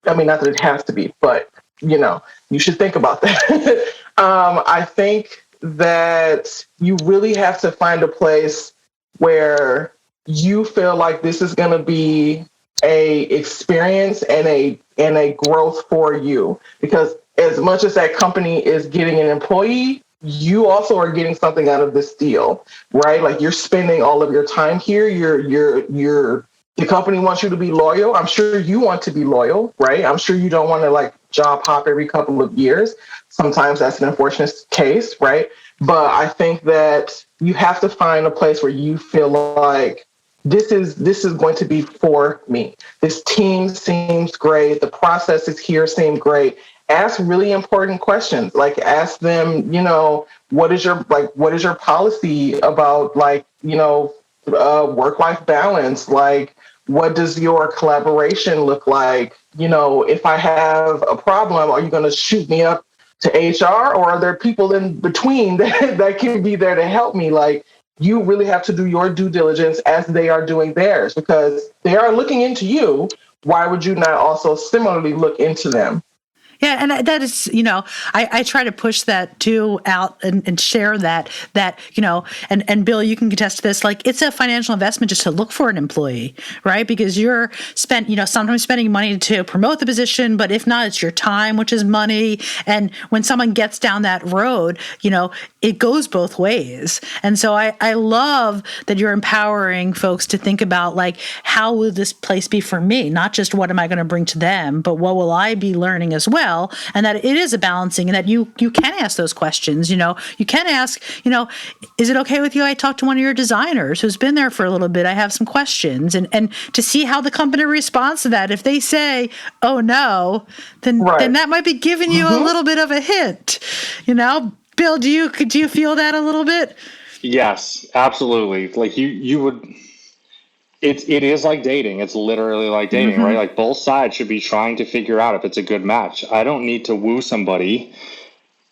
I mean, not that it has to be, but, you should think about that. I think that you really have to find a place where you feel like this is going to be a experience and a growth for you. Because as much as that company is getting an employee, you also are getting something out of this deal, right? Like, you're spending all of your time here. You're The company wants you to be loyal. I'm sure you want to be loyal, right? I'm sure you don't want to like job hop every couple of years. Sometimes that's an unfortunate case, right? But I think that you have to find a place where you feel like this is going to be for me. This team seems great. The processes here seem great. Ask really important questions. Like ask them, what is your policy about work-life balance? Like, what does your collaboration look like? If I have a problem, are you going to shoot me up to HR, or are there people in between that can be there to help me? Like, you really have to do your due diligence as they are doing theirs, because they are looking into you. Why would you not also similarly look into them? Yeah, and that is, I try to push that too out and share that, and Bill, you can contest this, like it's a financial investment just to look for an employee, right? Because you're sometimes spending money to promote the position, but if not, it's your time, which is money. And when someone gets down that road, it goes both ways. And so I love that you're empowering folks to think about like, how will this place be for me? Not just what am I going to bring to them, but what will I be learning as well? And that it is a balancing, and that you can ask those questions. You can ask, is it okay with you? I talked to one of your designers who's been there for a little bit. I have some questions, and to see how the company responds to that. If they say, "Oh no," then that might be giving you a little bit of a hint. Bill, do you feel that a little bit? Yes, absolutely. Like you would. It is like dating. It's literally like dating, right? Like both sides should be trying to figure out if it's a good match. I don't need to woo somebody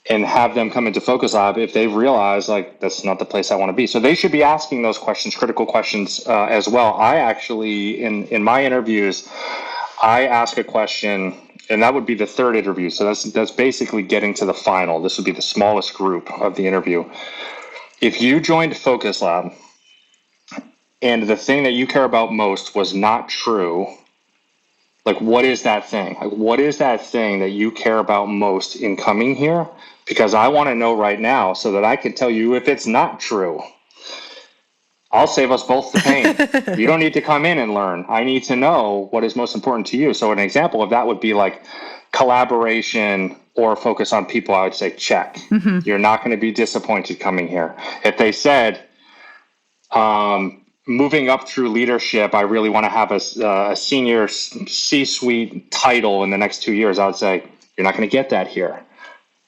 and have them come into Focus Lab if they realize like that's not the place I want to be. So they should be asking those questions, critical questions as well. I actually, in my interviews, I ask a question, and that would be the third interview. So that's basically getting to the final. This would be the smallest group of the interview. If you joined Focus Lab, and the thing that you care about most was not true, like what is that thing? Like what is that thing that you care about most in coming here? Because I want to know right now so that I can tell you if it's not true. I'll save us both the pain. You don't need to come in and learn. I need to know what is most important to you. So an example of that would be like collaboration or focus on people. I would say check. You're not going to be disappointed coming here. If they said, moving up through leadership, I really want to have a senior C-suite title in the next 2 years. I would say, you're not going to get that here.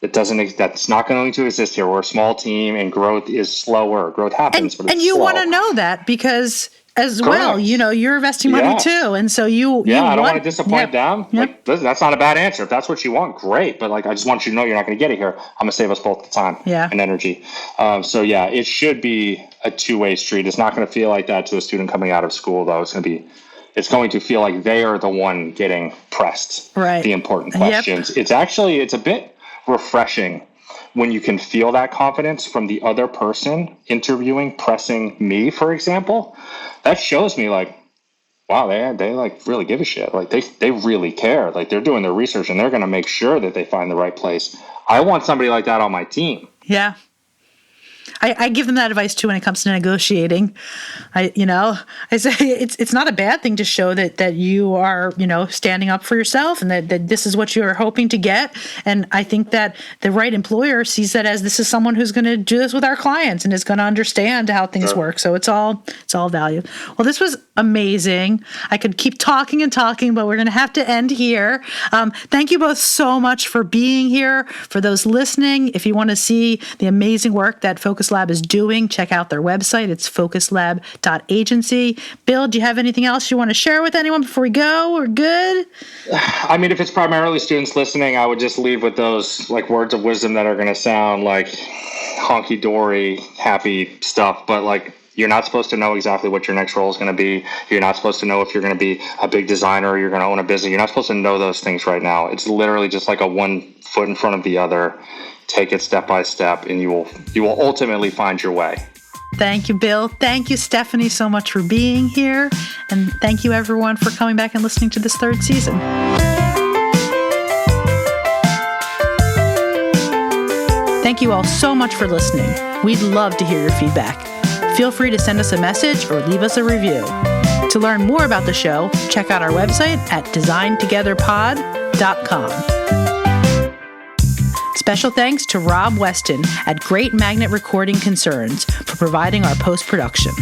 That's not going to exist here. We're a small team and growth is slower. Growth happens, but it's and you slow. want to know that because as Correct. well, you're investing money too. And so I don't want to disappoint them. Like, that's not a bad answer. If that's what you want, great. But like, I just want you to know you're not going to get it here. I'm going to save us both the time and energy. It should be a two-way street. It's not going to feel like that to a student coming out of school, though. It's going to feel like they are the one getting pressed the important questions. It's a bit refreshing when you can feel that confidence from the other person interviewing, pressing me, for example. That shows me like, wow, they like really give a shit. Like they really care. Like they're doing their research and they're going to make sure that they find the right place. I want somebody like that on my team. Yeah. I give them that advice too when it comes to negotiating. I say it's not a bad thing to show that you are, standing up for yourself and that this is what you're hoping to get. And I think that the right employer sees that as this is someone who's going to do this with our clients and is going to understand how things work. So it's all value. Well, this was amazing. I could keep talking and talking, but we're going to have to end here. Thank you both so much for being here. For those listening, if you want to see the amazing work that Focus Lab is doing, check out their website. It's focuslab.agency. Bill, do you have anything else you want to share with anyone before we go? We're good? I mean, if it's primarily students listening, I would just leave with those like words of wisdom that are going to sound like honky-dory, happy stuff, but like you're not supposed to know exactly what your next role is going to be. You're not supposed to know if you're going to be a big designer or you're going to own a business. You're not supposed to know those things right now. It's literally just like a one foot in front of the other. Take it step by step, and you will ultimately find your way. Thank you, Bill. Thank you, Stephanie, so much for being here. And thank you, everyone, for coming back and listening to this third season. Thank you all so much for listening. We'd love to hear your feedback. Feel free to send us a message or leave us a review. To learn more about the show, check out our website at designtogetherpod.com. Special thanks to Rob Weston at Great Magnet Recording Concerns for providing our post-production.